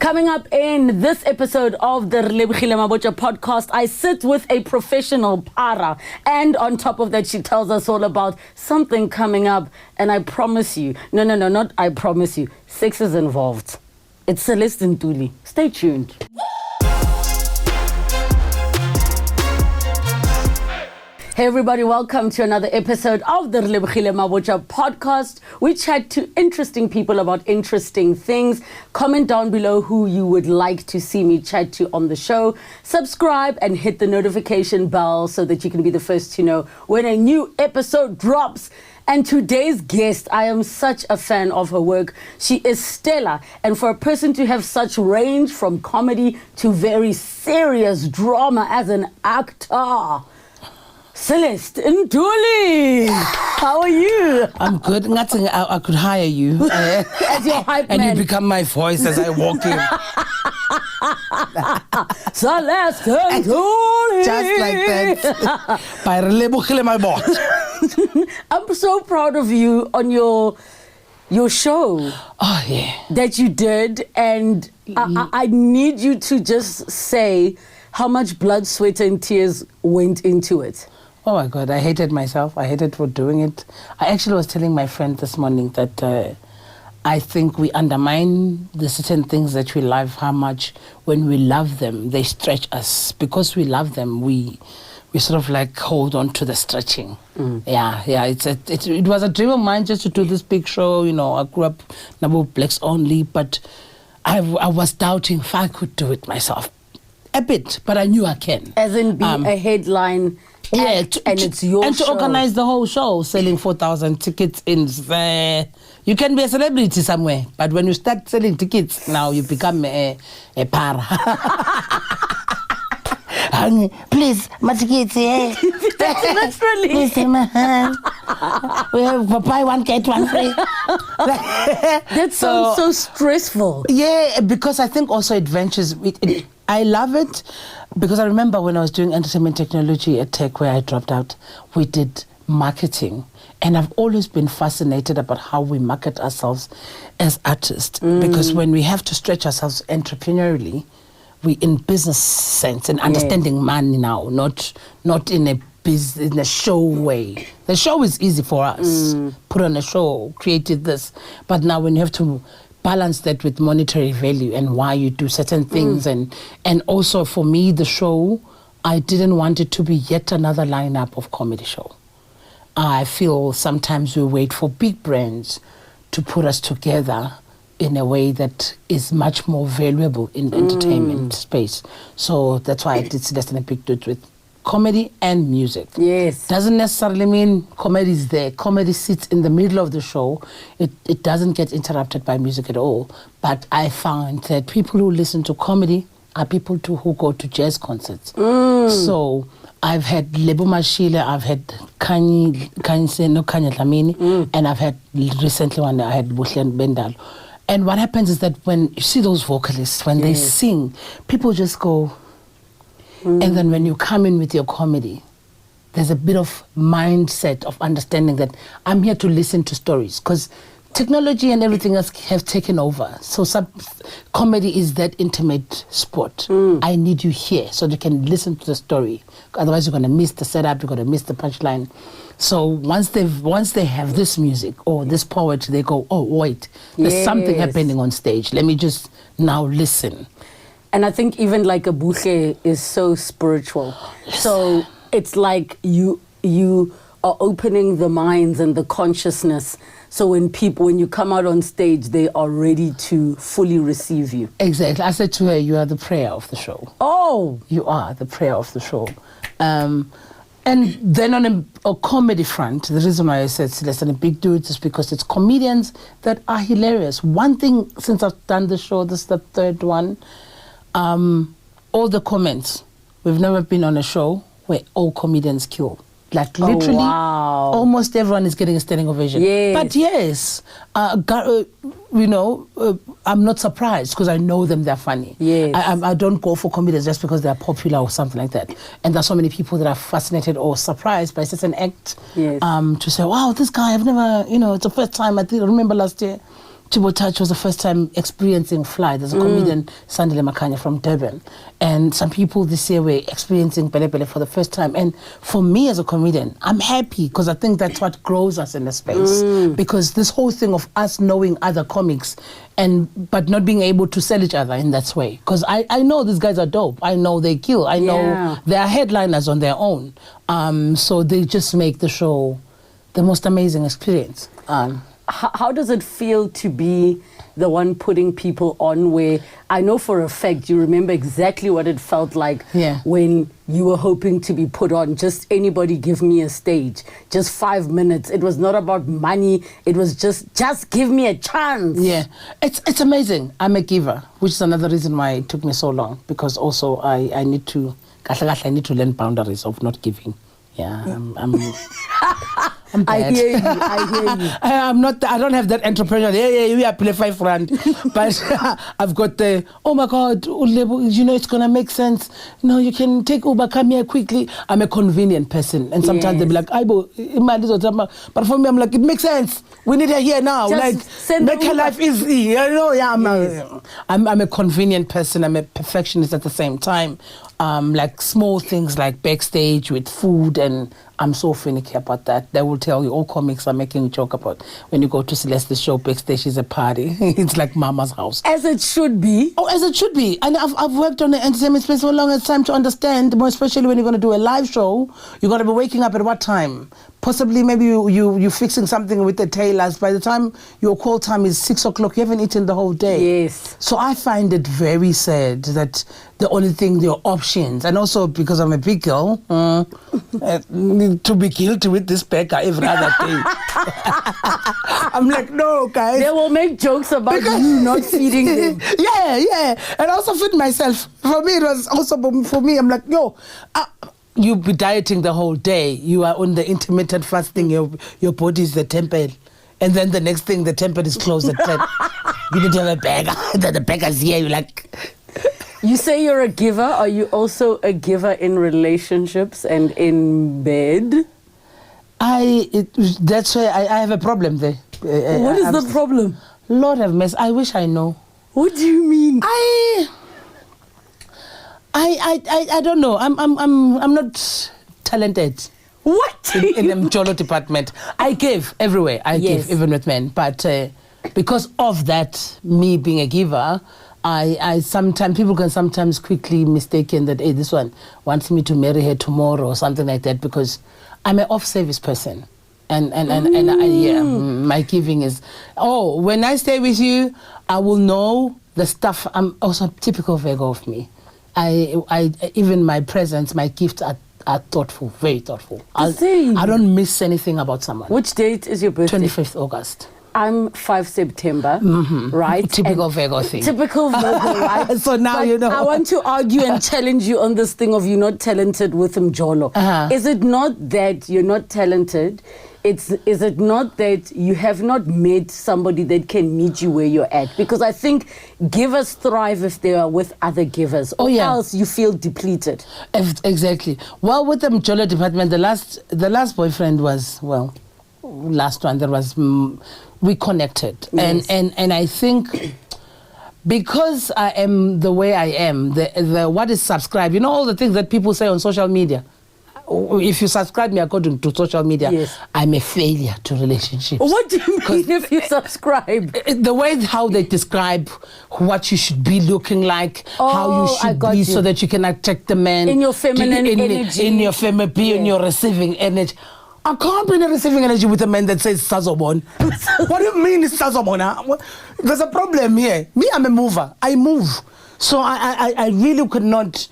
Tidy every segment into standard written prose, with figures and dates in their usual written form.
Coming up in this episode of the Relebogile Mabotja Podcast, I sit with a professional para, and on top of that, she tells us all about something coming up, and I promise you, not I promise you, sex is involved. It's Celeste Ntuli. Stay tuned. Hey everybody, welcome to another episode of the Relebogile Mabotja Podcast. We chat to interesting people about interesting things. Comment down below who you would like to see me chat to on the show. Subscribe and hit the notification bell so that you can be the first to know when a new episode drops. And today's guest, I am such a fan of her work. She is stellar. And for a person to have such range from comedy to very serious drama as an actor, Celeste Ntuli, how are you? I'm good. Nothing. I could hire you as your hype and man. you become my voice as I walk in. Celeste Ntuli. Just like that. By Relebogile Mabotja. I'm so proud of you on your show. Oh yeah. That you did, and I need you to just say how much blood, sweat, and tears went into it. Oh my God, I hated myself. I hated for doing it. I actually was telling my friend this morning that I think we undermine the certain things that we love, how much when we love them, they stretch us. Because we love them, we sort of like hold on to the stretching. Yeah. It was a dream of mine just to do this big show. You know, I grew up number of blacks only, but I was doubting if I could do it myself. A bit, but I knew I can. As in be a headline. Yeah, and it's your and show. to organize the whole show, selling 4,000 tickets in there. You can be a celebrity somewhere, but when you start selling tickets, now you become a para. Please, my tickets, yeah. That's really. Please, we have buy one get one free. That sounds so stressful. Yeah, because I think also adventures. I love it because I remember when I was doing entertainment technology at Tech, where I dropped out, we did marketing. And I've always been fascinated about how we market ourselves as artists. Because when we have to stretch ourselves entrepreneurially, we in business sense and understanding money now, not in a show way. The show is easy for us. Put on a show, created this. But now when you have to balance that with monetary value and why you do certain things. And also for me, the show, I didn't want it to be yet another lineup of comedy show. I feel sometimes we wait for big brands to put us together in a way that is much more valuable in the entertainment space. So that's why I did Celeste and a Big Dude with comedy and music. Yes. Doesn't necessarily mean comedy is there. Comedy sits in the middle of the show. It doesn't get interrupted by music at all. But I found that people who listen to comedy are people who go to jazz concerts. So I've had Relebogile, I've had Kanye Dlamini, and I've had recently one I had Buhle Bendal. And what happens is that when you see those vocalists, when they sing, people just go. And then when you come in with your comedy, there's a bit of mindset of understanding that I'm here to listen to stories because technology and everything else have taken over. So comedy is that intimate sport. I need you here so you can listen to the story. Otherwise, you're going to miss the setup, you're going to miss the punchline. So once they have this music or this poetry, they go, oh, wait, there's something happening on stage. Let me just now listen. And I think even like a buhle is so spiritual. So it's like you are opening the minds and the consciousness. So when you come out on stage, they are ready to fully receive you. Exactly. I said to her, you are the prayer of the show. Oh! You are the prayer of the show. And then on a comedy front, the reason why I said Celeste and a Big Dude is because it's comedians that are hilarious. One thing, since I've done the show, this is the third one, all the comments. We've never been on a show where all comedians kill. Like literally, almost everyone is getting a standing ovation. Yes. But yes, I'm not surprised because I know them, they're funny. Yes. I don't go for comedians just because they're popular or something like that. And there's so many people that are fascinated or surprised by such an act. Yes. To say, wow, this guy, I've never, it's the first time, I remember last year. Chibo Touch was the first time experiencing fly. There's a comedian, Sandile Makanya from Durban. And some people this year were experiencing Pele Pele for the first time. And for me as a comedian, I'm happy because I think that's what grows us in the space. Because this whole thing of us knowing other comics but not being able to sell each other in that way. Because I know these guys are dope. I know they kill. I know they are headliners on their own. So they just make the show the most amazing experience. How does it feel to be the one putting people on, where I know for a fact you remember exactly what it felt like when you were hoping to be put on? Just anybody give me a stage, just 5 minutes. It was not about money. It was just give me a chance. Yeah, it's amazing. I'm a giver, which is another reason why it took me so long, because also I need to learn boundaries of not giving. Yeah, I'm bad. I hear you. I don't have that entrepreneurial. We are play 5 rand, but I've got the, oh my God, you know, it's gonna make sense. No, you can take Uber, come here quickly. I'm a convenient person, and sometimes they'll be like, but for me, I'm like, it makes sense. We need her here now. Just like, make her life easy. You know, I'm a convenient person. I'm a perfectionist at the same time. Like small things like Backstage with food, and I'm so finicky about that. They will tell you, all comics are making a joke about when you go to Celeste's show, Backstage is a party. It's like mama's house. As it should be. Oh, as it should be. And I've worked on the entertainment space for a long time to understand, more especially when you're going to do a live show, you're going to be waking up at what time? Possibly maybe you're fixing something with the tailors. By the time your call time is 6 o'clock, you haven't eaten the whole day. Yes. So I find it very sad that the only thing, your options, and also because I'm a big girl, to be guilty with this beggar every other day. I'm like, no, guys. They will make jokes about you not feeding them. Yeah. And I also feed myself. For me, it was also, for me, I'm like, you be dieting the whole day. You are on the intermittent fasting. Your body is the temple. And then the next thing, the temple is closed at 10. You need to have a beggar. Then the beggar's here. You're like... You say you're a giver. Are you also a giver in relationships and in bed? That's why I have a problem there. What is the problem? Lord have mercy. I wish I know. What do you mean? I don't know. I'm not talented. What? In the Mjolo department. I give everywhere. I give even with men. But because of that, me being a giver, I sometimes, people can sometimes quickly mistaken that, hey, this one wants me to marry her tomorrow or something like that, because I'm an off-service person. And my giving is, when I stay with you, I will know the stuff. I'm also typical Virgo of me. I even my presents, my gifts are thoughtful, very thoughtful. I don't miss anything about someone. Which date is your birthday? 25th August. I'm 5 September, right? Typical Virgo thing. Typical Virgo, right? So now you know. I want to argue and challenge you on this thing of you're not talented with Mjolo. Is it not that you're not talented? Is it not that you have not met somebody that can meet you where you're at? Because I think givers thrive if they are with other givers, or else you feel depleted. Exactly. Well, with the Mjolo department, the last boyfriend was, last one, there was... we connected. Yes. And I think because I am the way I am, the what is subscribed, you know, all the things that people say on social media. If you subscribe me according to social media, I'm a failure to relationships. What do you mean if you subscribe? The way how they describe what you should be looking like, how you should be so that you can attract the man. In your feminine energy. In your feminine, in your receiving energy. I can't be in a receiving energy with a man that says Sazobon. What do you mean it's Sazobon? There's a problem here. Me, I'm a mover. I move. So I really could not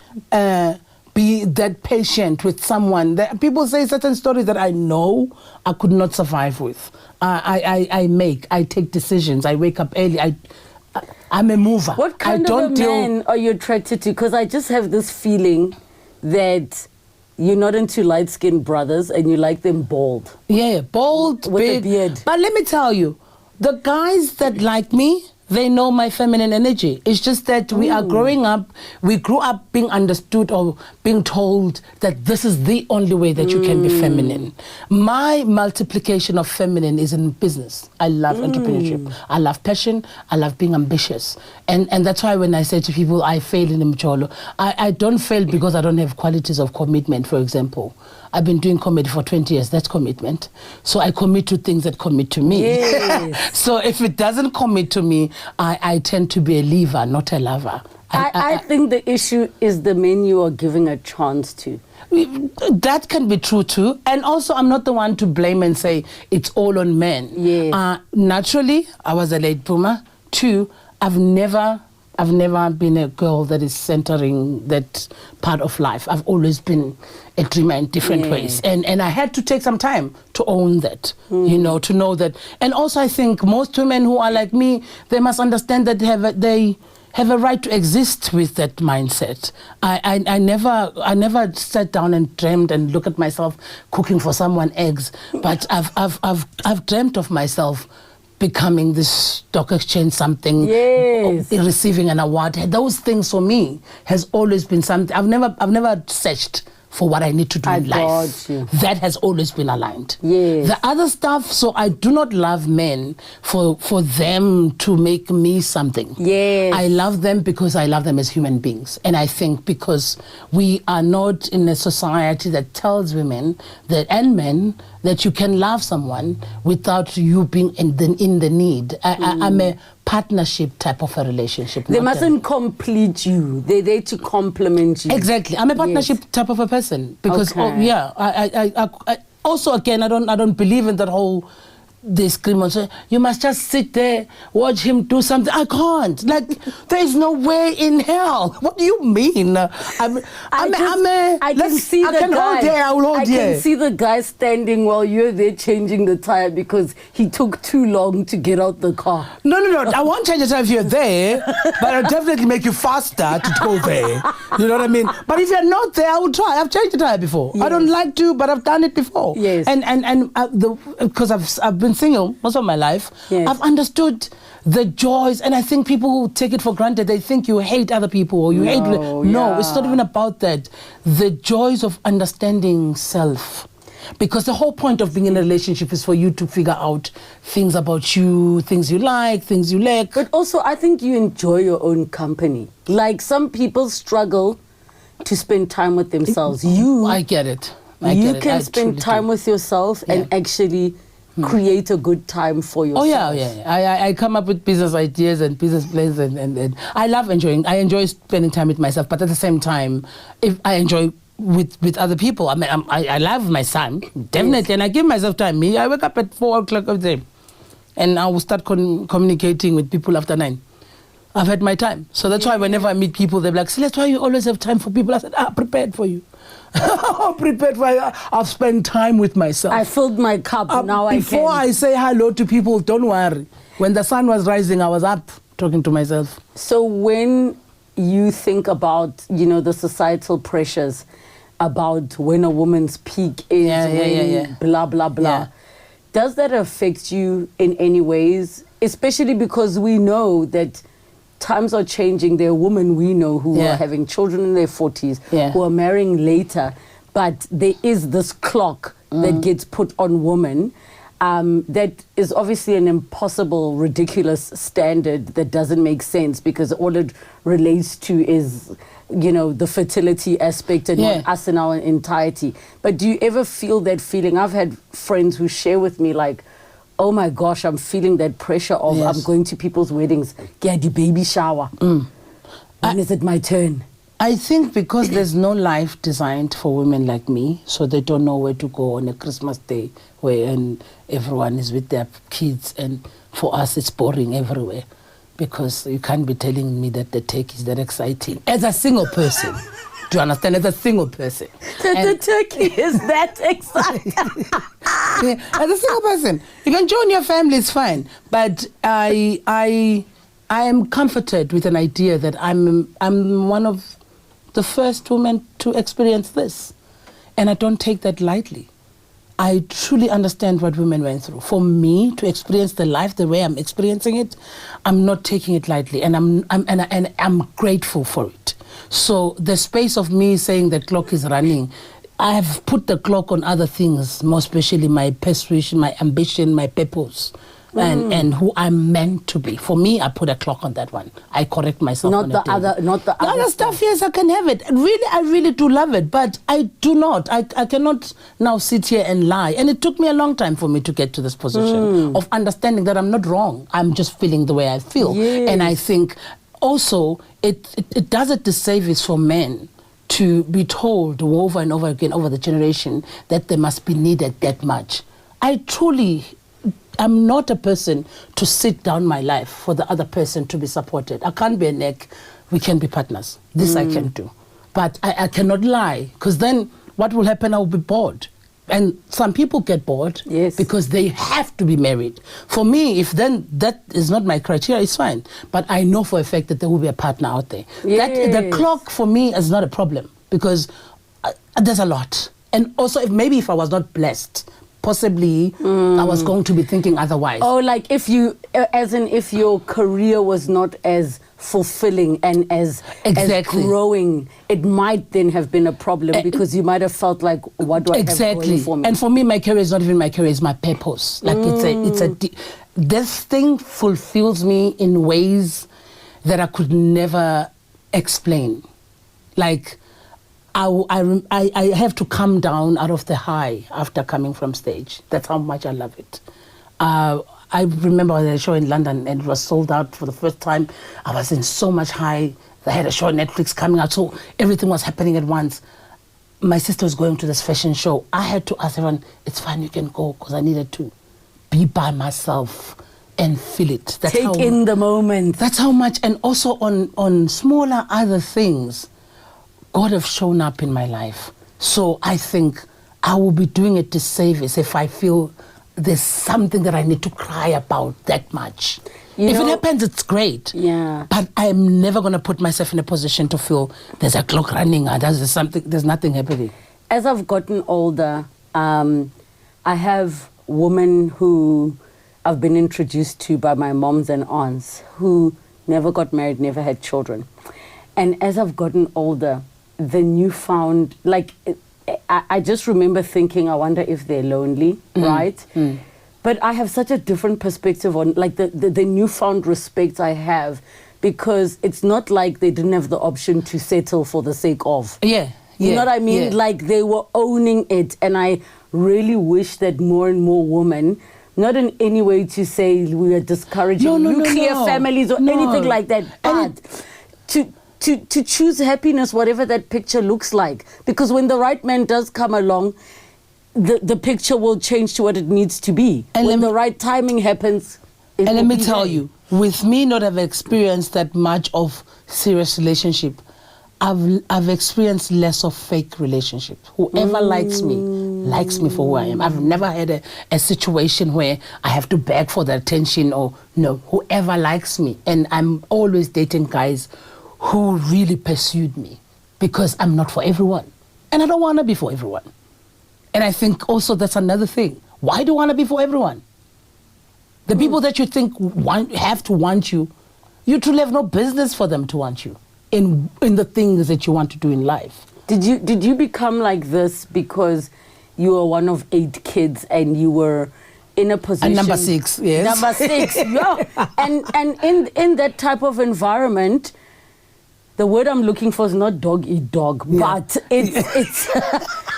be that patient with someone. People say certain stories that I know I could not survive with. I take decisions. I wake up early. I'm a mover. What kind of a man are you attracted to? Because I just have this feeling that... you're not into light-skinned brothers and you like them bald. Yeah, bald, with a beard. But let me tell you, the guys that like me, they know my feminine energy. It's just that we are growing up, we grew up being understood or being told that this is the only way that you can be feminine. My multiplication of feminine is in business. I love entrepreneurship. I love passion. I love being ambitious. And that's why when I say to people, I fail in Mcholo, I don't fail because I don't have qualities of commitment, for example. I've been doing comedy for 20 years. That's commitment. So I commit to things that commit to me. Yes. So if it doesn't commit to me, I tend to be a leaver, not a lover. I think the issue is the men you are giving a chance to. That can be true too. And also, I'm not the one to blame and say it's all on men. Yes. Naturally, I was a late bloomer. 2, I've never been a girl that is centering that part of life. I've always been a dreamer in different ways. And I had to take some time to own that, you know, to know that. And also I think most women who are like me, they must understand that they have a right to exist with that mindset. I never sat down and dreamed and looked at myself cooking for someone eggs, but I've dreamt of myself becoming this stock exchange something, receiving an award. Those things for me has always been something. I've never searched for what I need to do in life. That has always been aligned. Yes. The other stuff, so I do not love men for them to make me something. Yes. I love them because I love them as human beings. And I think because we are not in a society that tells women that and men that you can love someone without you being in the need. I'm a partnership type of a relationship. They mustn't complete you. They're there to complement you. Exactly. I'm a partnership type of a person because I also again I don't believe in that whole they scream and say, you must just sit there, watch him do something. I can't. Like, there is no way in hell. What do you mean? I can see the guy standing while you're there changing the tire because he took too long to get out the car. No. I won't change the tire if you're there, but I'll definitely make you faster to go there. You know what I mean? But if you're not there, I will try. I've changed the tire before. Yes. I don't like to, but I've done it before. Yes. And because I've been single most of my life, yes. I've understood the joys, and I think people who take it for granted, they think you hate other people or you hate. No, it's not even about that. The joys of understanding self. Because the whole point of being in a relationship is for you to figure out things about you, things you like, things you lack. But also, I think you enjoy your own company. Like, some people struggle to spend time with themselves. I get it. You can spend time with yourself and actually create a good time for yourself. Oh, yeah. I come up with business ideas and business plans and I enjoy spending time with myself, but at the same time, if I enjoy with other people. I mean, I love my son, definitely, yes. And I give myself time. I wake up at 4 o'clock of the day, and I will start communicating with people after 9. I've had my time. So that's why whenever I meet people, they're like, Celeste, why you always have time for people? I said, prepared for you. Prepared for you. I've spent time with myself. I filled my cup, now I can. Before I say hello to people, don't worry. When the sun was rising, I was up talking to myself. So when you think about, the societal pressures about when a woman's peak is, blah, blah, blah. Yeah. Does that affect you in any ways? Especially because we know that times are changing. There are women we know who are having children in their 40s, who are marrying later. But there is this clock that gets put on women that is obviously an impossible, ridiculous standard that doesn't make sense because all it relates to is, the fertility aspect and not us in our entirety. But do you ever feel that feeling? I've had friends who share with me like, oh my gosh, I'm feeling that pressure of I'm going to people's weddings, get the baby shower. When is it my turn? I think because there's no life designed for women like me, so they don't know where to go on a Christmas day and everyone is with their kids, and for us it's boring everywhere because you can't be telling me that the turkey is that exciting. As a single person, do you understand? As a single person. The turkey is that exciting. As a single person, you can join your family, it's fine. But I am comforted with an idea that I'm one of the first women to experience this. And I don't take that lightly. I truly understand what women went through. For me to experience the life the way I'm experiencing it, I'm not taking it lightly, and I'm grateful for it. So the space of me saying the clock is running, I have put the clock on other things, more especially my persuasion, my ambition, my purpose, and who I'm meant to be. For me, I put a clock on that one. I correct myself. Not the other stuff. Yes, I can have it. Really, I really do love it, but I do not. I cannot now sit here and lie. And it took me a long time for me to get to this position of understanding that I'm not wrong. I'm just feeling the way I feel, and I think also it does a disservice for men to be told over and over again over the generation that they must be needed that much. I'm not a person to sit down my life for the other person to be supported. I can't be a neck. We can be partners. This I can do. But I cannot lie, because then what will happen? I will be bored. And some people get bored because they have to be married. For me, if then that is not my criteria, it's fine. But I know for a fact that there will be a partner out there. The clock for me is not a problem, because there's a lot. And also, if I was not blessed, possibly I was going to be thinking otherwise. Oh, like if your career was not as fulfilling and as growing, it might then have been a problem, because you might have felt like, what do I have going for me? And for me, my career is not even my career, it's my purpose. Like this thing fulfills me in ways that I could never explain. Like I have to come down out of the high after coming from stage. That's how much I love it. I remember I had a show in London and it was sold out for the first time. I was in so much high. I had a show on Netflix coming out, so everything was happening at once. My sister was going to this fashion show. I had to ask everyone, it's fine, you can go, because I needed to be by myself and feel it. Take in the moment. That's how much. And also on smaller other things, God have shown up in my life. So I think I will be doing a disservice if I feel there's something that I need to cry about that much. If it happens, it's great. Yeah. But I'm never going to put myself in a position to feel there's a clock running or there's nothing happening. As I've gotten older, I have women who I've been introduced to by my moms and aunts who never got married, never had children. And as I've gotten older, the newfound, I just remember thinking, I wonder if they're lonely, right? But I have such a different perspective on the newfound respect I have, because it's not like they didn't have the option to settle for the sake of. You know what I mean? Yeah. Like they were owning it, and I really wish that more and more women, not in any way to say we are discouraging nuclear families or anything like that, but to choose happiness, whatever that picture looks like. Because when the right man does come along, the picture will change to what it needs to be. And when the right timing happens, and let me tell you, with me not have experienced that much of serious relationship, I've experienced less of fake relationship. Whoever likes me for who I am. I've never had a situation where I have to beg for the attention or no. Whoever likes me, and I'm always dating guys who really pursued me, because I'm not for everyone. And I don't want to be for everyone. And I think also that's another thing. Why do you want to be for everyone? The people that you think have to want you, you truly have no business for them to want you in the things that you want to do in life. Did you become like this because you were one of 8 kids and you were in a position... And number 6, yes. Number 6, yeah. And in that type of environment, the word I'm looking for is not dog eat dog, but it's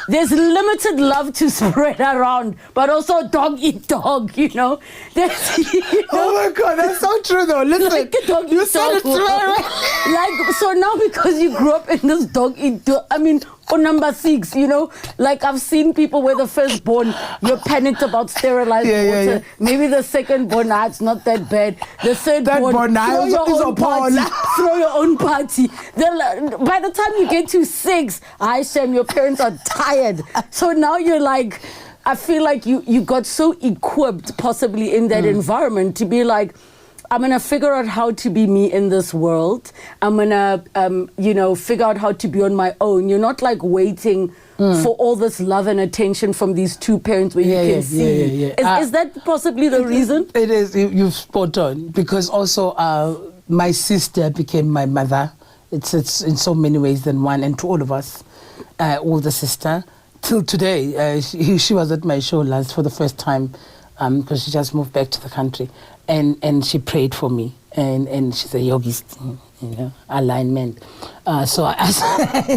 there's limited love to spread around, but also dog eat dog, you know. Oh my God, that's so true though. Listen, like a dog you eat said dog. it right. Like, so now because you grew up in this dog eat dog, I mean, or number 6, you know, like I've seen people where the firstborn, you're panicked about sterilized water. Yeah. Maybe the secondborn, it's not that bad. The thirdborn, throw your own party. Throw your own party. By the time you get to 6, Shem, your parents are tired. So now you're like, I feel like you got so equipped possibly in that environment to be like, I'm going to figure out how to be me in this world. I'm going to, figure out how to be on my own. You're not like waiting for all this love and attention from these two parents where you can see. Is that possibly the reason? It is. You've spot on. Because also my sister became my mother. It's in so many ways than one. And to all of us, older sister, till today, she was at my show last for the first time because she just moved back to the country. And she prayed for me. And she's a yogist, alignment. So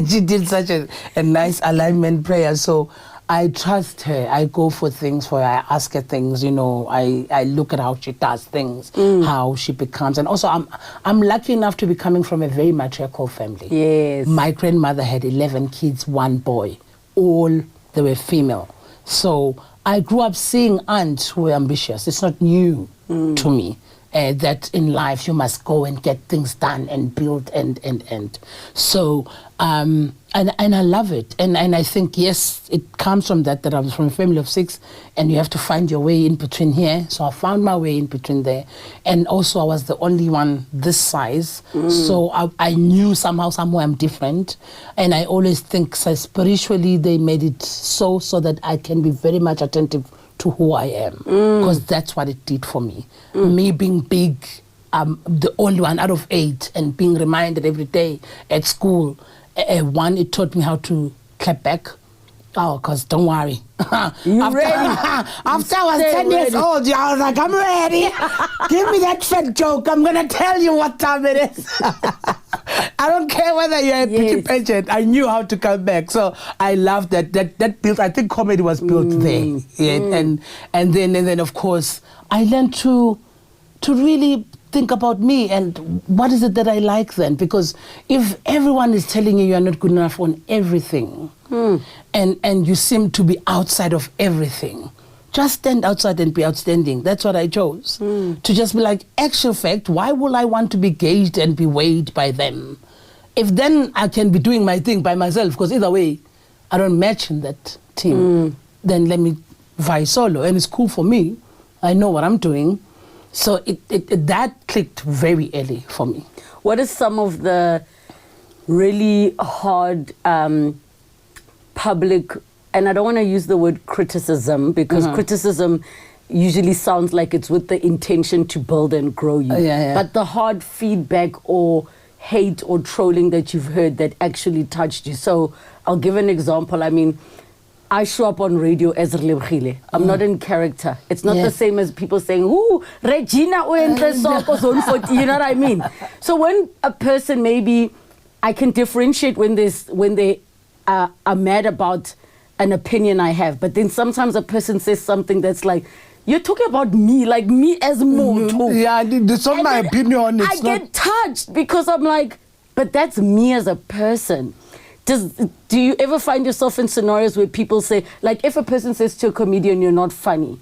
she did such a nice alignment prayer. So I trust her. I go for things for her. I ask her things, I look at how she does things, how she becomes. And also I'm lucky enough to be coming from a very matriarchal family. Yes. My grandmother had 11 kids, 1 boy. All they were female. So I grew up seeing aunts who were ambitious. It's not new to me. That in life you must go and get things done and build and. So, and I love it. And I think, yes, it comes from that I was from a family of 6 and you have to find your way in between here. So I found my way in between there. And also I was the only one this size. So I knew somehow, somewhere I'm different. And I always think spiritually they made it so that I can be very much attentive to who I am, because that's what it did for me. Me being big, the only one out of 8, and being reminded every day at school. One, it taught me how to clap back. Oh, because don't worry. You ready? After I was 10 years old, I was like, I'm ready. Give me that fat joke. I'm going to tell you what time it is. I don't care whether you're a pretty pageant. I knew how to come back. So I love that built. I think comedy was built there. Yeah. And then of course I learned to really think about me and what is it that I like then? Because if everyone is telling you are not good enough on everything, and you seem to be outside of everything, just stand outside and be outstanding. That's what I chose. To just be like, actual fact, why will I want to be gauged and be weighed by them? If then I can be doing my thing by myself, because either way, I don't match in that team, then let me vie solo. And it's cool for me. I know what I'm doing. So that clicked very early for me. What is some of the really hard public, and I don't want to use the word criticism, because criticism usually sounds like it's with the intention to build and grow you. But the hard feedback or hate or trolling that you've heard that actually touched you. So I'll give an example. I mean, I show up on radio as Relebogile. I'm not in character. It's not the same as people saying, ooh, Regina, you know what I mean? So when a person, maybe I can differentiate when they are mad about an opinion I have, but then sometimes a person says something that's like, you're talking about me, like me as Moto. Yeah, that's not my opinion. I get touched because I'm like, but that's me as a person. Do you ever find yourself in scenarios where people say, like if a person says to a comedian, you're not funny,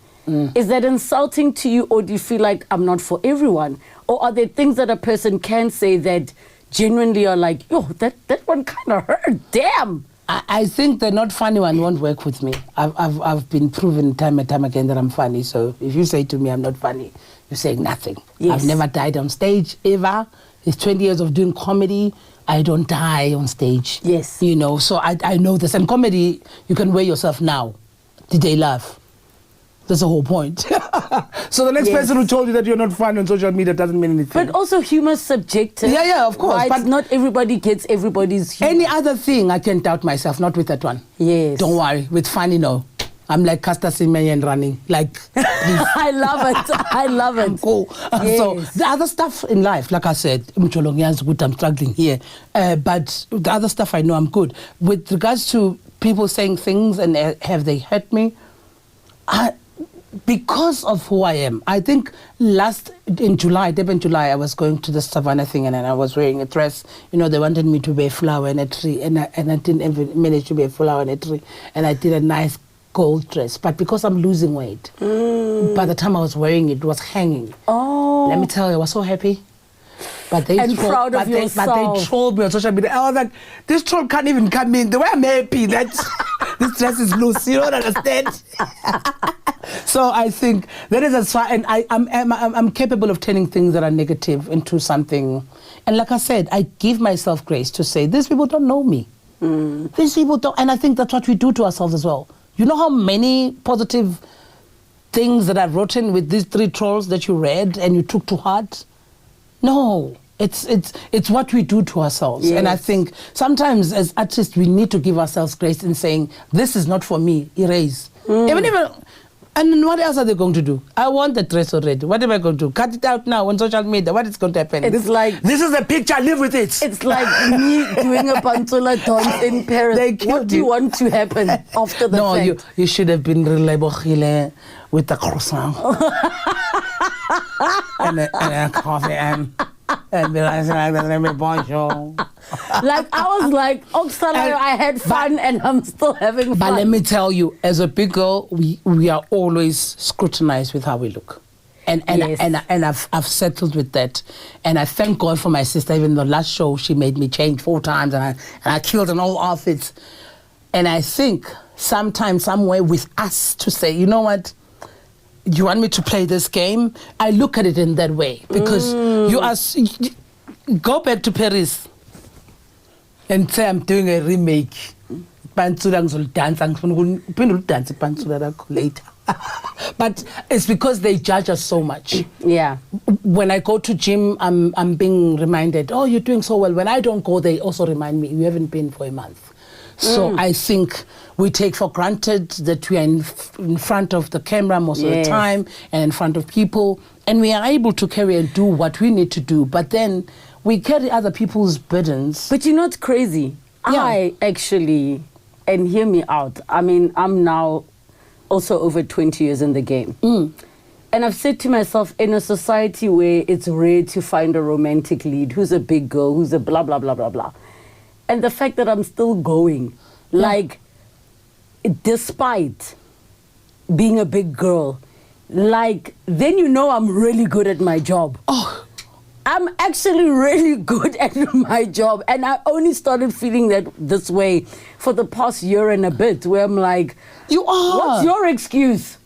is that insulting to you, or do you feel like I'm not for everyone? Or are there things that a person can say that genuinely are like, yo, that one kind of hurt, damn? I think the not funny one won't work with me. I've been proven time and time again that I'm funny. So if you say to me I'm not funny, you're saying nothing. Yes. I've never died on stage, ever. It's 20 years of doing comedy. I don't die on stage. Yes. You know, so I know this. And comedy, you can wear yourself now. Did they laugh? That's the whole point. So the next person who told you that you're not funny on social media doesn't mean anything. But also humor's subjective. Yeah, of course. Right? But not everybody gets everybody's humor. Any other thing, I can doubt myself, not with that one. Yes. Don't worry. With funny, no. I'm like Caster Semenya running. Like, I love it. I love it. I'm cool. Yes. So the other stuff in life, like I said, I'm struggling here. But the other stuff I know I'm good. With regards to people saying things and have they hurt me, because of who I am. I think in July, I was going to the Savannah thing and I was wearing a dress. You know, they wanted me to wear a flower and a tree, and I didn't even manage to wear a flower and a tree. And I did a nice gold dress. But because I'm losing weight, by the time I was wearing it, it was hanging. Oh. Let me tell you, I was so happy. But they proud of yourself. But they trolled me on social media. I was like, this troll can't even come in. The way I'm happy that this dress is loose. You don't understand. So I think that is as far, and I'm capable of turning things that are negative into something. And like I said, I give myself grace to say, these people don't know me. These people don't, and I think that's what we do to ourselves as well. You know how many positive things that I've written with these 3 trolls that you read and you took to heart? No. It's what we do to ourselves. Yes. And I think sometimes as artists, we need to give ourselves grace in saying, this is not for me, erase. And what else are they going to do? I want the dress already. What am I going to do? Cut it out now on social media. What is going to happen? It's this is a picture, live with it. It's like me doing a Pantsula dance in Paris. What do you want to happen after the fact? No, you should have been Relebogile with the croissant. and a coffee and be like, bonjour. Like, I was like, Oksala, I had fun and I'm still having fun. But let me tell you, as a big girl, we are always scrutinized with how we look. And I've settled with that. And I thank God for my sister. Even the last show, she made me change 4 times and I killed in all outfits. And I think sometime, somewhere with us to say, you know what? You want me to play this game? I look at it in that way. Because go back to Paris and say I'm doing a remake. Pantsula ngizol dance, ngifuna dance Pantsula later. But it's because they judge us so much. Yeah. When I go to gym, I'm being reminded, oh, you're doing so well. When I don't go, they also remind me, you haven't been for a month. So I think we take for granted that we are in front of the camera most of the time and in front of people, and we are able to carry and do what we need to do. But then we carry other people's burdens. But you know what's crazy? Yeah. I actually, and hear me out, I mean, I'm now also over 20 years in the game. And I've said to myself, in a society where it's rare to find a romantic lead who's a big girl, who's a blah, blah, blah, blah, blah. And the fact that I'm still going, like, despite being a big girl, like, then you know I'm really good at my job. Oh, I'm actually really good at my job. And I only started feeling that this way for the past year and a bit, where I'm like, you are. What's your excuse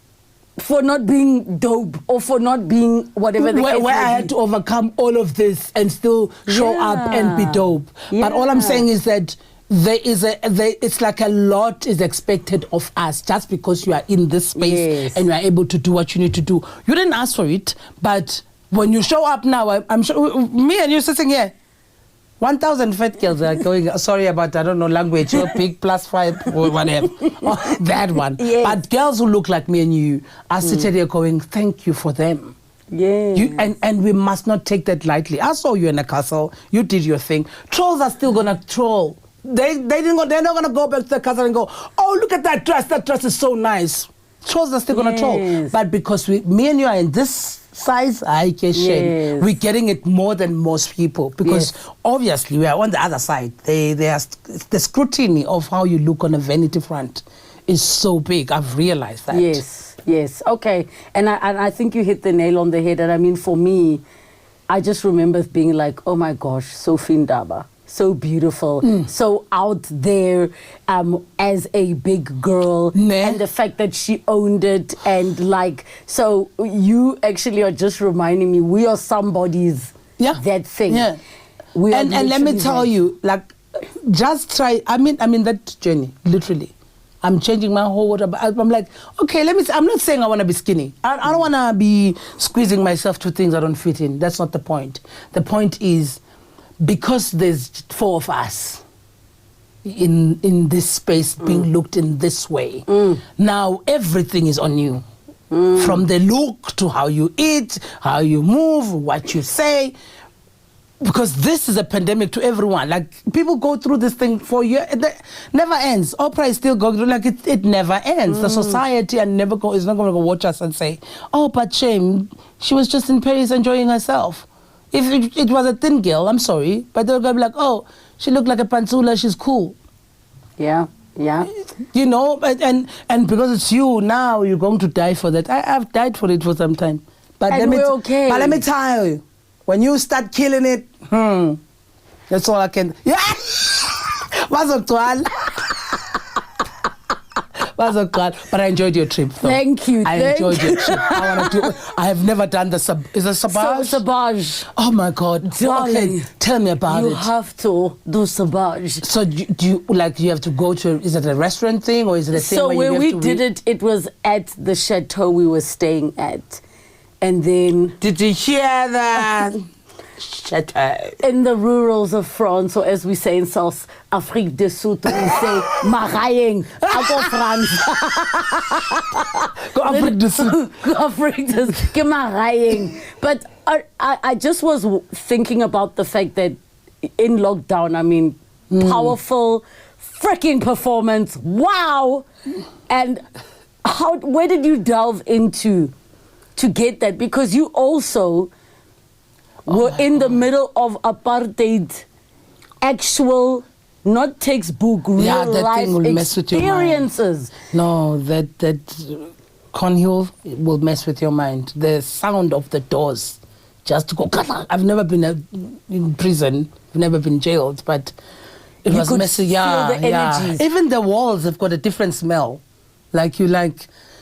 for not being dope or for not being whatever the case where I may had be? to overcome all of this and still show up and be dope. But all I'm saying is that it's like a lot is expected of us just because you are in this space and you are able to do what you need to do. You didn't ask for it, but when you show up now, I'm sure me and you sitting here, 1,000 fat girls are going, sorry about, I don't know, language, you're big +5 or whatever. That one. Yes. But girls who look like me and you are sitting there going, thank you for them. Yeah. And we must not take that lightly. I saw you in a castle, you did your thing. Trolls are still going to troll. They're not going to go back to the castle and go, oh, look at that dress is so nice. Trolls are still going to troll. But because me and you are in this size, I guess we're getting it more than most people because obviously we are on the other side. The scrutiny of how you look on a vanity front is so big. I've realized that. Yes. Okay. And I think you hit the nail on the head. And I mean, for me, I just remember being like, oh my gosh, Sophie Ndaba. So beautiful, so out there as a big girl, and the fact that she owned it, and like, so you actually are just reminding me we are somebody's that thing. Yeah. And let me tell you, like, just try. I mean that journey, literally. I'm changing my whole world. I'm like, okay, I'm not saying I want to be skinny. I don't want to be squeezing myself to things I don't fit in. That's not the point. The point is, because there's 4 of us in this space being looked in this way, now everything is on you. From the look to how you eat, how you move, what you say. Because this is a pandemic to everyone. Like, people go through this thing for years. It never ends. Oprah is still going through, like, it never ends. The society is not going to go watch us and say, oh, but shame, she was just in Paris enjoying herself. If it was a thin girl, I'm sorry, but they're going to be like, oh, she looked like a Pantsula, she's cool. Yeah. You know, and because it's you, now you're going to die for that. I've died for it for some time. But and we're okay. But let me tell you, when you start killing it, that's all I can. Yeah! Was a god. But I enjoyed your trip, though. Thank you. I enjoyed your trip. I want to do. I have never done the is it sabaj? Sabaj. Oh my God, darling! Okay, tell me about it. You have to do sabaj. So do you like? You have to go to? Is it a restaurant thing or is it a thing? So where when we did it, it was at the chateau we were staying at, and then. Did you hear that? In the rurals of France, or as we say in South Afrique du Sud, we say "Magaeng." I go France. Go Afrique du Sud. Go Afrique du Sud. Ke magaeng. But I just was thinking about the fact that in lockdown, I mean, powerful, freaking performance. Wow. And where did you delve into to get that? Because you also were in the middle of apartheid, actual, not textbook, real life experiences. No, that Cornhill will mess with your mind. The sound of the doors just to go. I've never been in prison. I've never been jailed, but it was messy. Yeah, the energies. Even the walls have got a different smell.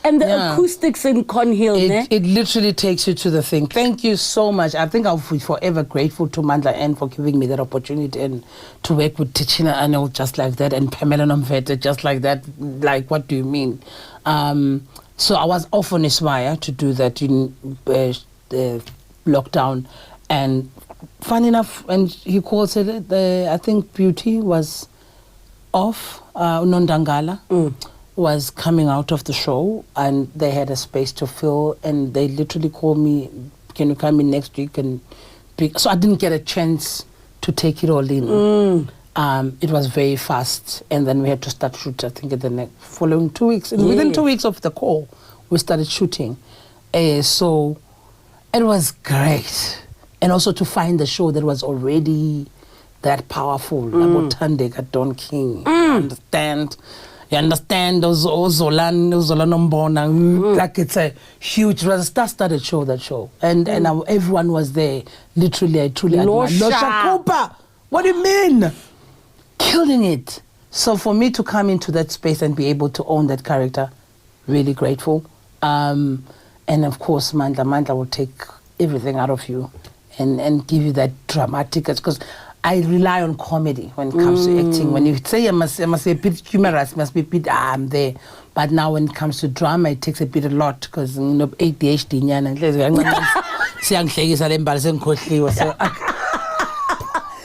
And the acoustics in Cornhill, it literally takes you to the thing. Thank you so much. I think I'll be forever grateful to Mandla N for giving me that opportunity and to work with Tichina Anil just like that and Pamela Nomvete just like that. Like, what do you mean? So I was off on Ismaya to do that in the lockdown. And funny enough, and he calls it, I think Beauty was off, Nondangala. Was coming out of the show and they had a space to fill and they literally called me, can you come in next week? So I didn't get a chance to take it all in. It was very fast and then we had to start shoot, I think, in the following 2 weeks. And within 2 weeks of the call, we started shooting. So it was great. And also to find the show that was already that powerful, about Tandeka, Don King, You understand those Zolan Mbona, like it's a huge, it was a star-studded show, that show. And everyone was there. Literally, I truly admire. Losha Cooper, what do you mean? Killing it. So for me to come into that space and be able to own that character, really grateful. And of course, Mandla will take everything out of you and give you that dramatic, because I rely on comedy when it comes to acting. When you say I must be a bit humorous, must be a bit, I'm there. But now when it comes to drama, it takes a lot, because ADHD nyana.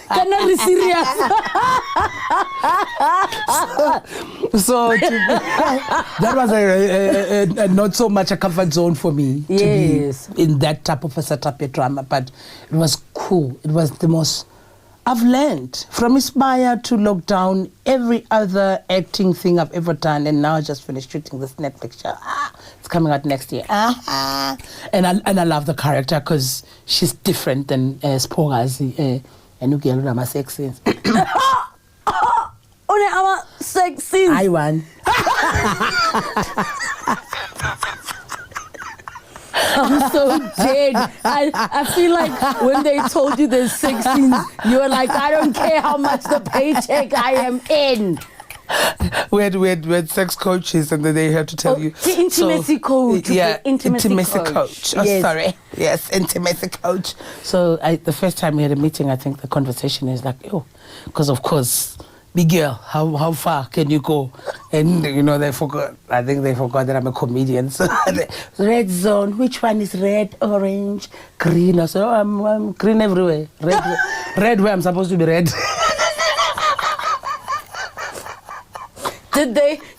Cannot be serious. So that was a not so much a comfort zone for me to be in that type of a setup, a drama. But it was cool. It was the most. I've learned from Inspire to Lockdown, every other acting thing I've ever done, and now I just finished shooting this Netflix show. It's coming out next year. And I love the character because she's different than Spogazi. And you get my sex scenes. Only our sex scenes. I won. I'm so dead. I feel like when they told you there's sex scenes, you were like, I don't care how much the paycheck I am in. We had sex coaches, and then they had to tell you. The intimacy coach. Yeah, intimacy coach. Oh, yes. Sorry. Yes, intimacy coach. So the first time we had a meeting, I think the conversation is like, because of course, big girl, how far can you go? And they forgot. I think they forgot that I'm a comedian. So red zone. Which one is red, orange, green? I said, I'm green everywhere. Red where I'm supposed to be red.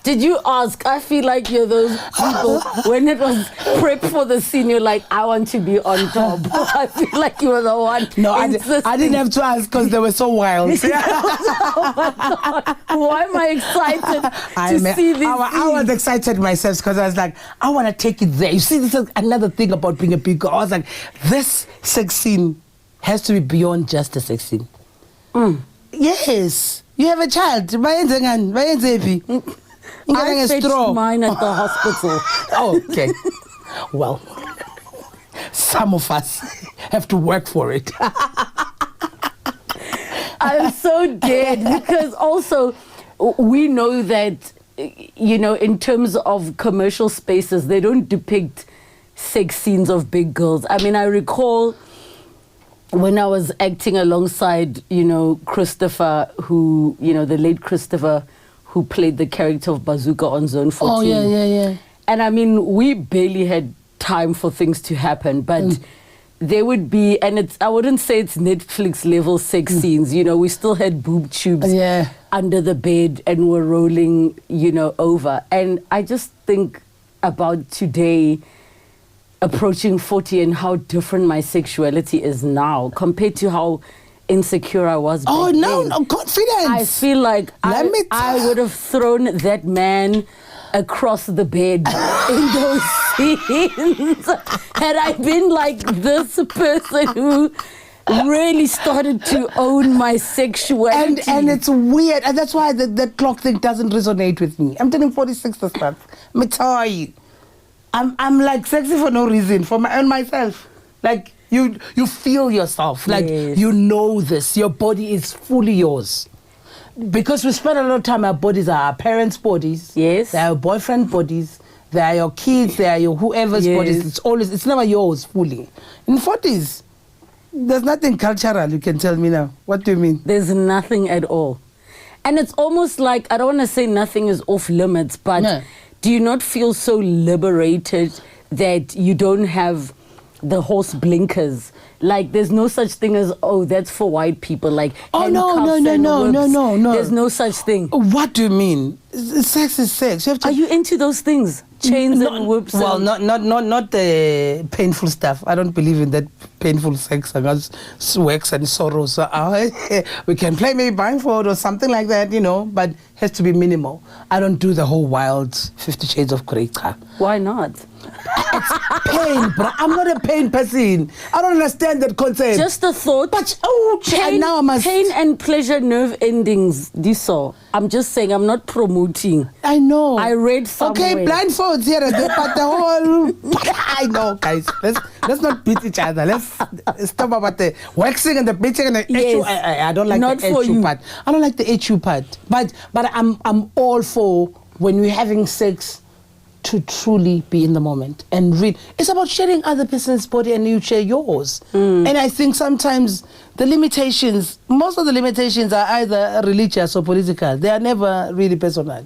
Did you ask? I feel like you're those people, when it was prep for the scene, you're like, I want to be on top. I feel like you were the one. No, I didn't have to ask because they were so wild. Oh my God. Why am I excited to see this? I was excited myself because I was like, I want to take it there. You see, this is another thing about being a big girl. I was like, this sex scene has to be beyond just a sex scene. Yes. You have a child. I fetched mine at the hospital. Oh, okay. Well, some of us have to work for it. I'm so dead because also we know that you know, in terms of commercial spaces, they don't depict sex scenes of big girls. I mean, I recall when I was acting alongside, you know, Christopher, who, you know, the late Christopher, who played the character of Bazooka on Zone 14. Oh, yeah. And I mean, we barely had time for things to happen, but there would be, and I wouldn't say it's Netflix level sex scenes, you know, we still had boob tubes under the bed and were rolling, you know, over. And I just think about today, approaching 40, and how different my sexuality is now compared to how insecure I was back then. No, confidence. I feel like I would have thrown that man across the bed in those scenes had I been like this person who really started to own my sexuality. And it's weird, and that's why the clock thing doesn't resonate with me. I'm turning 46 this month. Me tell you, I'm like sexy for no reason, for my own myself. Like you feel yourself, like you know this. Your body is fully yours. Because we spend a lot of time, our bodies are our parents' bodies. Yes. They are your boyfriend bodies. They are your kids. They are your whoever's bodies. It's never yours fully. In 40s, there's nothing cultural you can tell me now. What do you mean? There's nothing at all. And it's almost like, I don't want to say nothing is off limits, but do you not feel so liberated that you don't have the horse blinkers? Like, there's no such thing as, oh, that's for white people. Like, no. There's no such thing. What do you mean? Sex is sex. Are you into those things? Chains and whips? Well, not the painful stuff. I don't believe in that painful sex. I got wax and sorrow. So we can play maybe blindfold or something like that, you know, but it has to be minimal. I don't do the whole wild 50 Shades of Grey. Why not? It's pain, bro. I'm not a pain person. I don't understand that concept. Just a thought. But pain and pleasure nerve endings. This all. I'm just saying. I'm not promoting. I know. I read somewhere. Okay, blindfolds here, but the whole. I know, guys. Let's not beat each other. Let's stop about the waxing and the beating and the HU. I don't like not the HU part. I don't like the HU part. But I'm all for when we're having sex, to truly be in the moment and read. It's about sharing other person's body and you share yours. And I think sometimes most of the limitations are either religious or political. They are never really personal.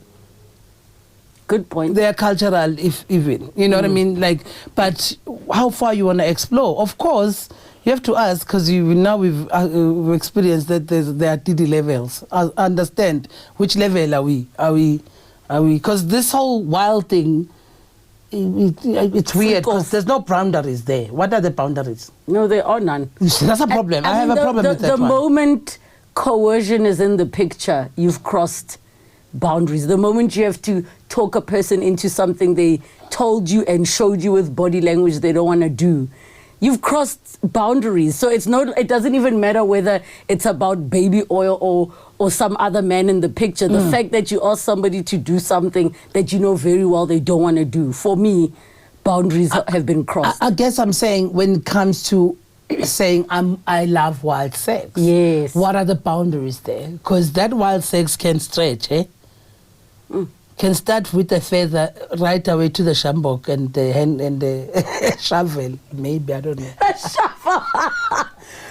Good point. They are cultural, if even. You know what I mean? Like, but how far you want to explore? Of course, you have to ask, because we've experienced that there are DD levels. Understand which level are we? Because this whole wild thing, it's weird because there's no boundaries there. What are the boundaries? No, there are none. That's a problem. I have a problem with that one. The moment coercion is in the picture, you've crossed boundaries. The moment you have to talk a person into something they told you and showed you with body language they don't want to do, you've crossed boundaries. So it doesn't even matter whether it's about baby oil or some other man in the picture. The fact that you ask somebody to do something that you know very well they don't want to do, for me, boundaries have been crossed. I guess I'm saying when it comes to saying I love wild sex, yes, what are the boundaries there? Because that wild sex can stretch, can start with a feather right away to the shambok and the hand and the shovel. Maybe, I don't know.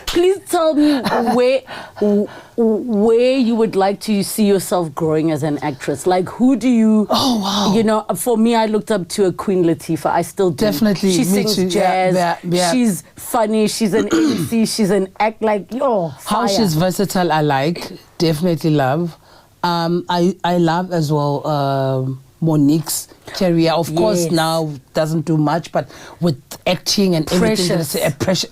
Please tell me where you would like to see yourself growing as an actress. Like, who do you? Oh wow! You know, for me, I looked up to a Queen Latifah. I still do. Definitely, she sings jazz. Yeah. She's funny. She's an MC. She's an act. Like, fire. How she's versatile. I like. Definitely love. I love as well Monique's career. Of course, now doesn't do much, but with acting and everything,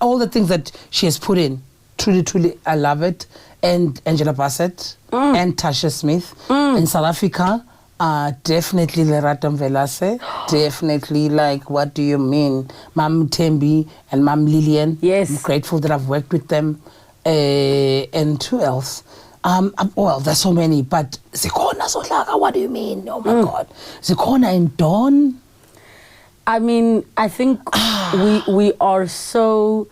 all the things that she has put in, truly, I love it. And Angela Bassett and Tasha Smith in South Africa. Definitely Lerato Mvelase. Definitely, like, what do you mean? Mam Tembi and Mam Lillian. Yes. I'm grateful that I've worked with them. And who else? Well, there's so many, but Zikhona Sohlaka, what do you mean? Oh my God. Zikhona and Dawn. I mean, I think we are so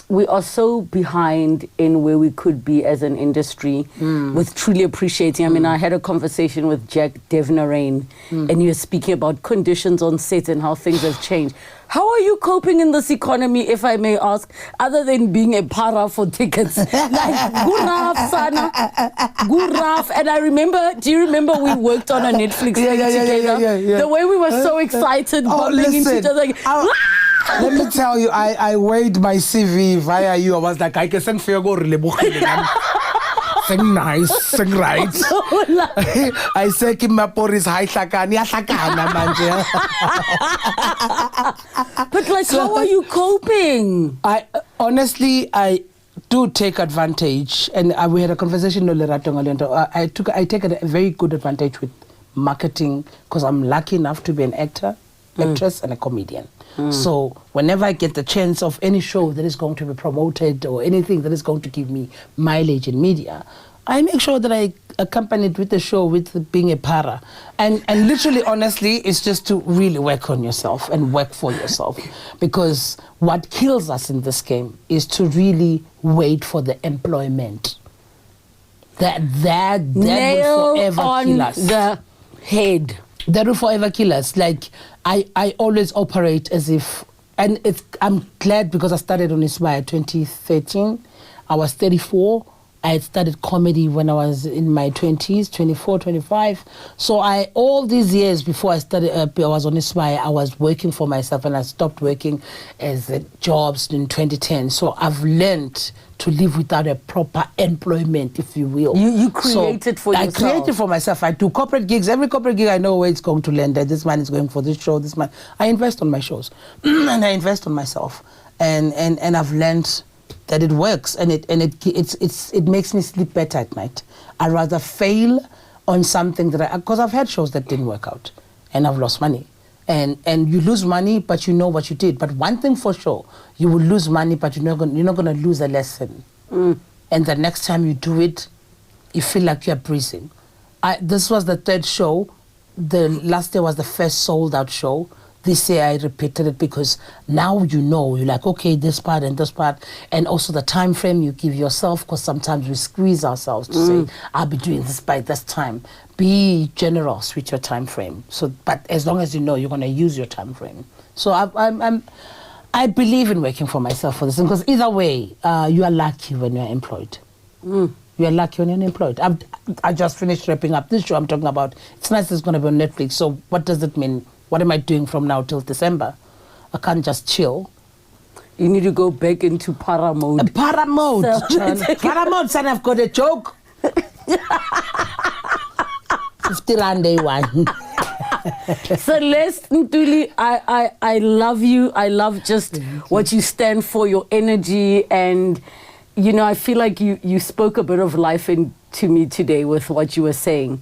we are so behind in where we could be as an industry with truly appreciating. I mean, I had a conversation with Jack Devnarain, and he was speaking about conditions on set and how things have changed. How are you coping in this economy, if I may ask, other than being a para for tickets? Like, guraf, Sana, guraf. And I remember, do you remember we worked on a Netflix thing together? The way we were so excited, bumping into each other. Like, let me tell you, I weighed my CV via you. I was like, I can sing for you, go Relebogile. Sing nice, sing right. I say, Kimaporis, hi, Sakani, Sakana, manje. But like, how are you coping? Honestly, I do take advantage, and we had a conversation I take a very good advantage with marketing because I'm lucky enough to be an actor, actress, and a comedian. So whenever I get the chance of any show that is going to be promoted or anything that is going to give me mileage in media, I make sure that I accompany it with the show with being a para. And literally, honestly, it's just to really work on yourself and work for yourself. Because what kills us in this game is to really wait for the employment. That will forever kill us. The head. That will forever kill us. Like, I always operate as if, and I'm glad because I started on Inspire 2013. I was 34. I had started comedy when I was in my 20s, 24, 25. So all these years before I started, I was on Inspire, I was working for myself, and I stopped working as jobs in 2010. So I've learned to live without a proper employment, if you will. You created for yourself. I created for myself. I do corporate gigs. Every corporate gig, I know where it's going to land. This man is going for this show, this man. I invest on my shows. And I invest on myself. And I've learned that it works, and it makes me sleep better at night. I'd rather fail on something because I've had shows that didn't work out, and I've lost money. And you lose money, but you know what you did. But one thing for sure, you will lose money, but you're not going to lose a lesson. And the next time you do it, you feel like you're breathing. This was the third show. The last year was the first sold out show. This year I repeated it because now you know, you're like, okay, this part and this part, and also the time frame you give yourself, because sometimes we squeeze ourselves to say, I'll be doing this by this time. Be generous with your time frame. So, but as long as you know you're going to use your time frame. So I believe in working for myself for this, because either way, you are lucky when you're employed. You are lucky when you're unemployed. I just finished wrapping up this show I'm talking about. It's nice it's going to be on Netflix. So what does it mean? What am I doing from now till December? I can't just chill. You need to go back into para mode. Para mode. Para mode, son, I've got a joke. 50 Rand day one. Celeste Ntuli, I love you. I love just what you stand for, your energy. And, you know, I feel like you spoke a bit of life into me today with what you were saying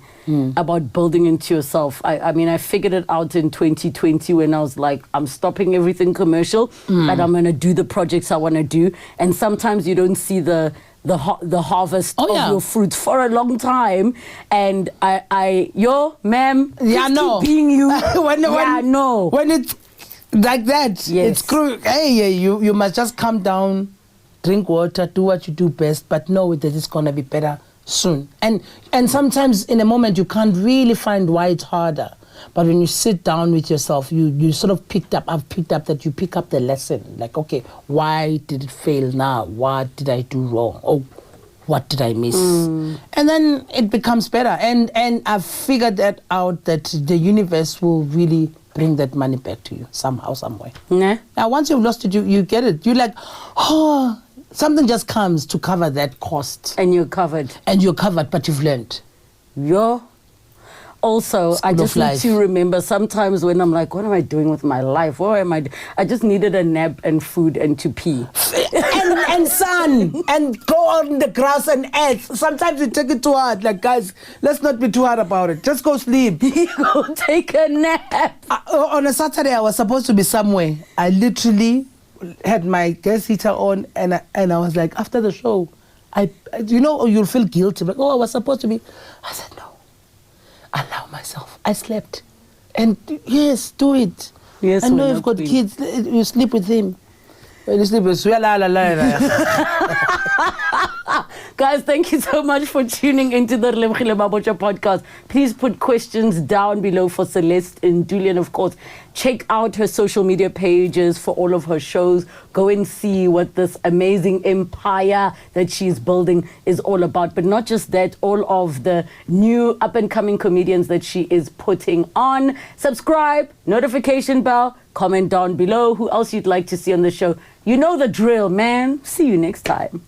about building into yourself. I mean, I figured it out in 2020 when I was like, I'm stopping everything commercial and I'm going to do the projects I want to do. And sometimes you don't see the harvest of your fruit for a long time. And ma'am, keep being you. When it's like that, it's cruel. Hey, you must just calm down, drink water, do what you do best, but know that it's going to be better soon. And sometimes in a moment you can't really find why it's harder. But when you sit down with yourself, you sort of I've picked up that you pick up the lesson. Like, okay, why did it fail now? What did I do wrong? Oh, what did I miss? And then it becomes better. And I've figured that out, that the universe will really bring that money back to you somehow, some way. Nah. Now, once you've lost it, you get it. You're like, oh, something just comes to cover that cost. And you're covered. And you're covered, but you've learned. Also, I just need to remember sometimes when I'm like, what am I doing with my life? What am I I just needed a nap and food and to pee. and sun. And go on the grass and eat. Sometimes we take it too hard. Like, guys, let's not be too hard about it. Just go sleep. Go take a nap. On a Saturday, I was supposed to be somewhere. I literally had my gas heater on, and I was like, after the show, you'll feel guilty. Like, I was supposed to be. I said, no. Allow myself. I slept. And yes, do it. Yes, I know you've got kids. You sleep with him. When you sleep, it's Guys, thank you so much for tuning into the Relebogile Mabotja Podcast. Please put questions down below for Celeste Ntuli, and of course, check out her social media pages for all of her shows. Go and see what this amazing empire that she's building is all about. But not just that, all of the new up-and-coming comedians that she is putting on. Subscribe, notification bell, comment down below who else you'd like to see on the show. You know the drill, man. See you next time.